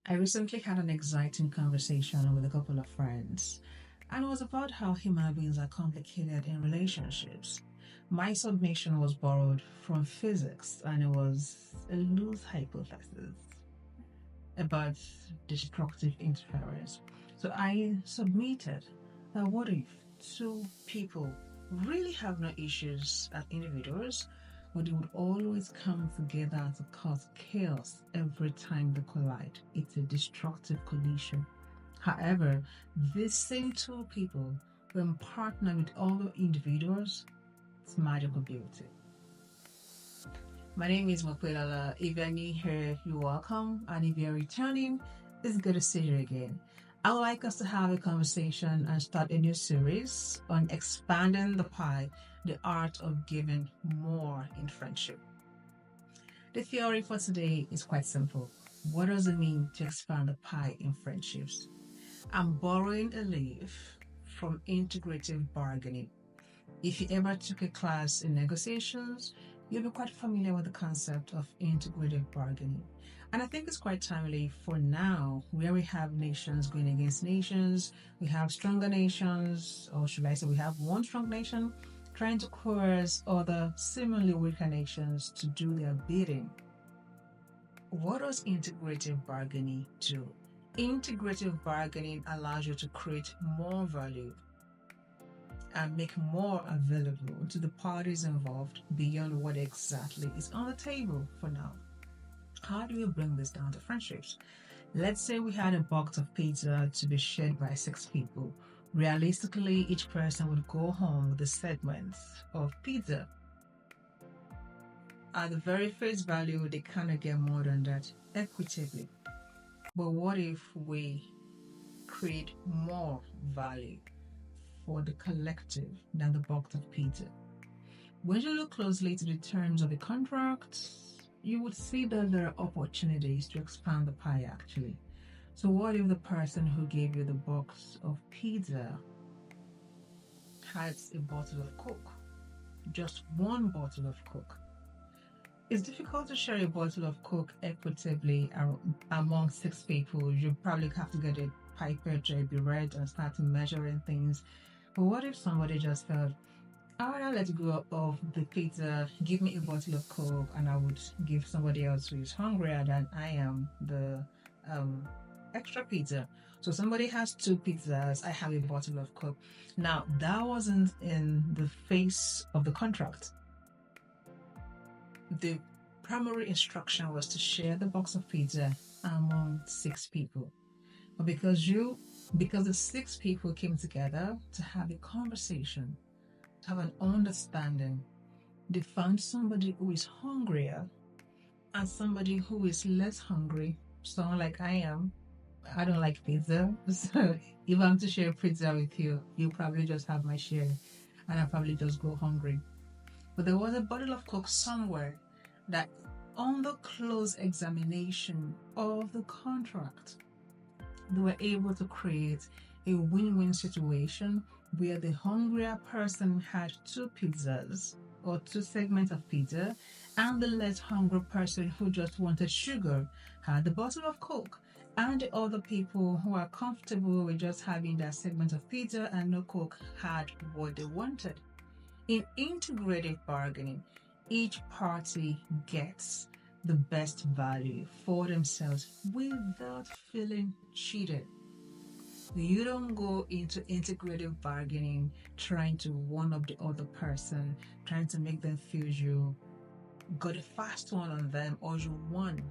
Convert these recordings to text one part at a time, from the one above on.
I recently had an exciting conversation with a couple of friends, and it was about how human beings are complicated in relationships. My submission was borrowed from physics, and it was a loose hypothesis about destructive interference. So I submitted that what if two people really have no issues as individuals, but they would always come together to cause chaos every time they collide? It's a destructive collision. However, these same two people, when partnered with other individuals, it's magical beauty. My name is Makwelala. If you're new here, you're welcome. And if you're returning, it's good to see you again. I would like us to have a conversation and start a new series on expanding the pie, the art of giving more in friendship. The theory for today is quite simple. What does it mean to expand the pie in friendships? I'm borrowing a leaf from integrative bargaining. If you ever took a class in negotiations, you'll be quite familiar with the concept of integrative bargaining. And I think it's quite timely for now, where we have nations going against nations, we have stronger nations, or should I say, we have one strong nation trying to coerce other similarly weaker nations to do their bidding. What does integrative bargaining do? Integrative bargaining allows you to create more value and make more available to the parties involved beyond what exactly is on the table for now. How do we bring this down to friendships? Let's say we had a box of pizza to be shared by 6 people. Realistically, each person would go home with a segment of pizza. At the very face value, they cannot get more than that equitably. But what if we create more value for the collective than the box of pizza? When you look closely to the terms of the contract, you would see that there are opportunities to expand the pie actually. So what if the person who gave you the box of pizza has a bottle of Coke? Just one bottle of Coke. It's difficult to share a bottle of Coke equitably among 6 people. You probably have to get a pipette or a burette and start measuring things. But what if somebody just felt, I want to let go of the pizza, give me a bottle of Coke, and I would give somebody else who is hungrier than I am the extra pizza. So somebody has 2 pizzas, I have a bottle of Coke. Now, that wasn't in the face of the contract. The primary instruction was to share the box of pizza among 6 people. But because the 6 people came together to have a conversation, to have an understanding, they found somebody who is hungrier and somebody who is less hungry. Someone like I am. I don't like pizza. So if I'm to share pizza with you, you probably just have my share and I'll probably just go hungry. But there was a bottle of Coke somewhere that on the close examination of the contract, they were able to create a win-win situation where the hungrier person had 2 pizzas or 2 segments of pizza, and the less hungry person who just wanted sugar had the bottle of Coke, and the other people who are comfortable with just having that segment of pizza and no Coke had what they wanted. In integrative bargaining, each party gets the best value for themselves without feeling cheated. You don't go into integrative bargaining trying to one up the other person, trying to make them feel you got a fast one on them or you won.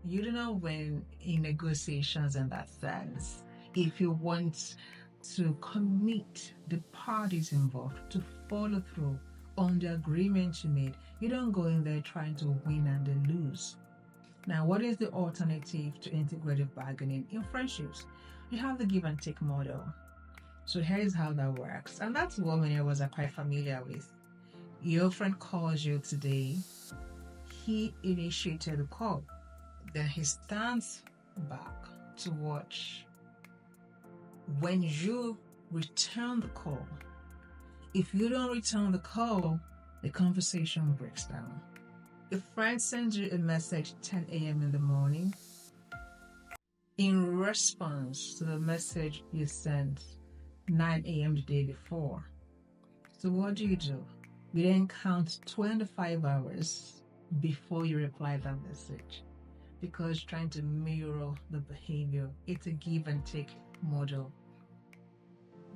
You do not win in negotiations in that sense. If you want to commit the parties involved to follow through on the agreement you made, you don't go in there trying to win and then lose. Now, what is the alternative to integrative bargaining in friendships? You have the give and take model. So here's how that works. And that's what many of us are quite familiar with. Your friend calls you today. He initiated the call. Then he stands back to watch. When you return the call, if you don't return the call, the conversation breaks down. If friend sends you a message 10 a.m. in the morning, in response to the message you sent 9 a.m. the day before. So what do? You then count 25 hours before you reply that message because trying to mirror the behavior. It's a give and take model.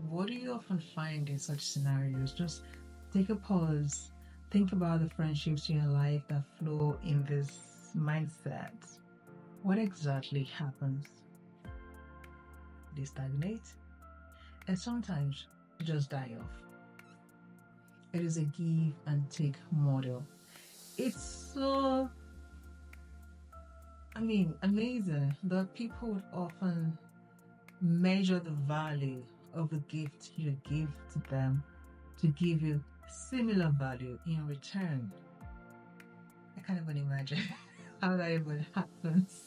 What do you often find in such scenarios? Just take a pause. Think about the friendships in your life that flow in this mindset. What exactly happens? They stagnate, and sometimes they just die off. It is a give and take model. It's so, amazing that people would often measure the value of the gift you give to them to give you similar value in return. I can't even imagine how that even happens.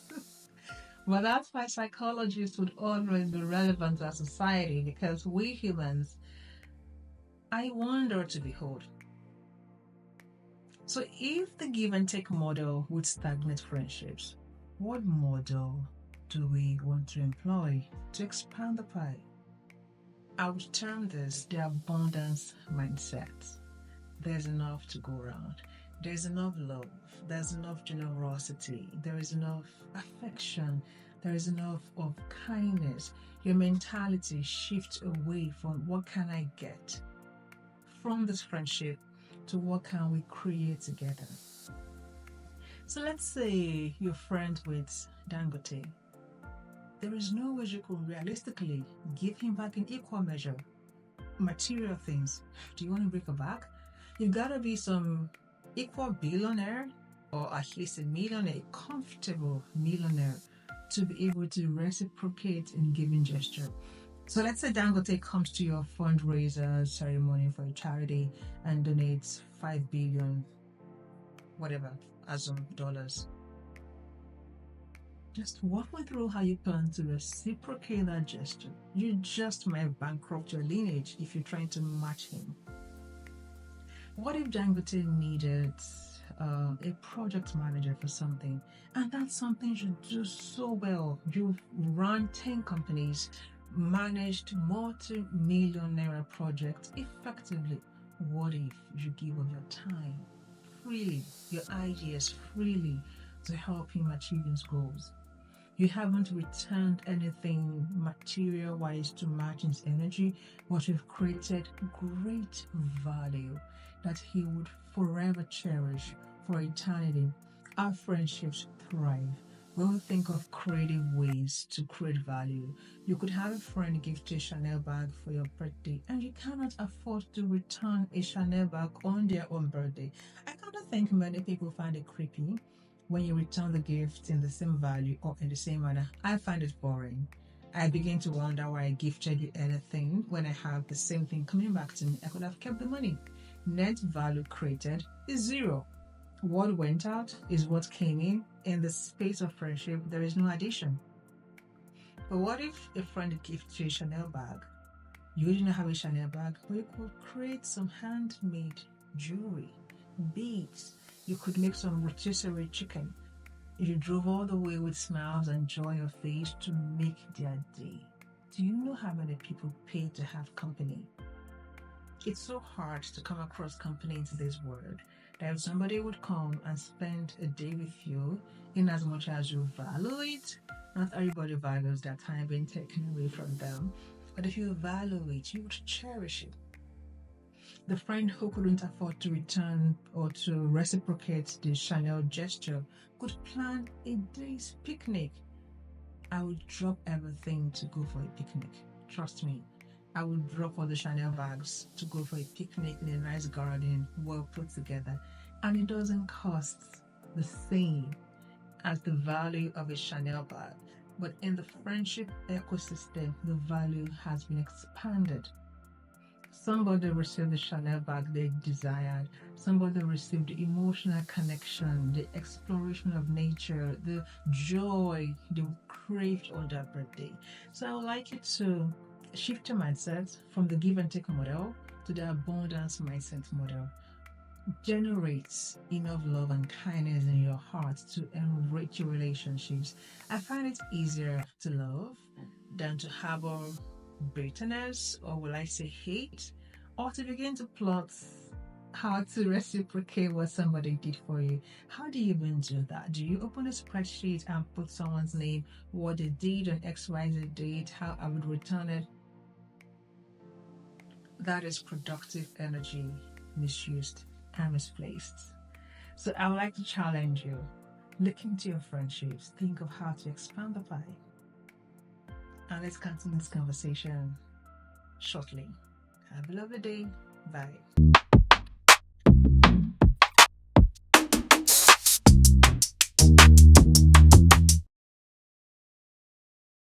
But that's why psychologists would always be relevant to our society because we humans, I wonder to behold. So if the give and take model would stagnate friendships, what model do we want to employ to expand the pie? I would term this the abundance mindset. There's enough to go around. There's enough love. There's enough generosity. There is enough affection. There is enough of kindness. Your mentality shifts away from what can I get from this friendship to what can we create together. So let's say you're friends with Dangote. There is no way you could realistically give him back in equal measure. Material things. Do you want to break a back? You've got to be some equal billionaire or at least a millionaire, a comfortable millionaire to be able to reciprocate in giving gesture. So let's say Dangote comes to your fundraiser ceremony for a charity and donates 5 billion, whatever, assume dollars. Just walk me through how you plan to reciprocate that gesture. You just might bankrupt your lineage if you're trying to match him. What if Dangote needed a project manager for something, and that's something you do so well? You've run 10 companies, managed multi-million naira projects effectively. What if you give of your time freely, your ideas freely to help him achieve his goals? You haven't returned anything material-wise to match his energy, but you've created great value that he would forever cherish for eternity. Our friendships thrive when we think of creative ways to create value. You could have a friend gift you a Chanel bag for your birthday, and you cannot afford to return a Chanel bag on their own birthday. I kind of think many people find it creepy when you return the gift in the same value or in the same manner. I find it boring. I begin to wonder why I gifted you anything when I have the same thing coming back to me. I could have kept the money. Net value created is zero. What went out is what came in. In the space of friendship, there is no addition. But what if a friend gifts you a Chanel bag? You didn't have a Chanel bag, but you could create some handmade jewelry, beads. You could make some rotisserie chicken. You drove all the way with smiles and joy on your face to make their day. Do you know how many people pay to have company? It's so hard to come across company in today's world that if somebody would come and spend a day with you, in as much as you value it, not everybody values that time being taken away from them, but if you value it, you would cherish it. The friend who couldn't afford to return or to reciprocate the Chanel gesture could plan a day's picnic. I would drop everything to go for a picnic. Trust me. I would drop all the Chanel bags to go for a picnic in a nice garden, well put together. And it doesn't cost the same as the value of a Chanel bag. But in the friendship ecosystem, the value has been expanded. Somebody received the Chanel bag they desired. Somebody received the emotional connection, the exploration of nature, the joy they craved on their birthday. So I would like you to shift your mindset from the give and take model to the abundance mindset model. generates enough love and kindness in your heart to enrich your relationships. I find it easier to love than to harbor bitterness, or will I say hate, or to begin to plot how to reciprocate what somebody did for you. How do you even do that? Do you open a spreadsheet and put someone's name, what they did on XYZ date, how I would return it? That is productive energy misused and misplaced. So I would like to challenge you. Look into your friendships, think of how to expand the pie. And let's continue this conversation shortly. Have a lovely day. Bye.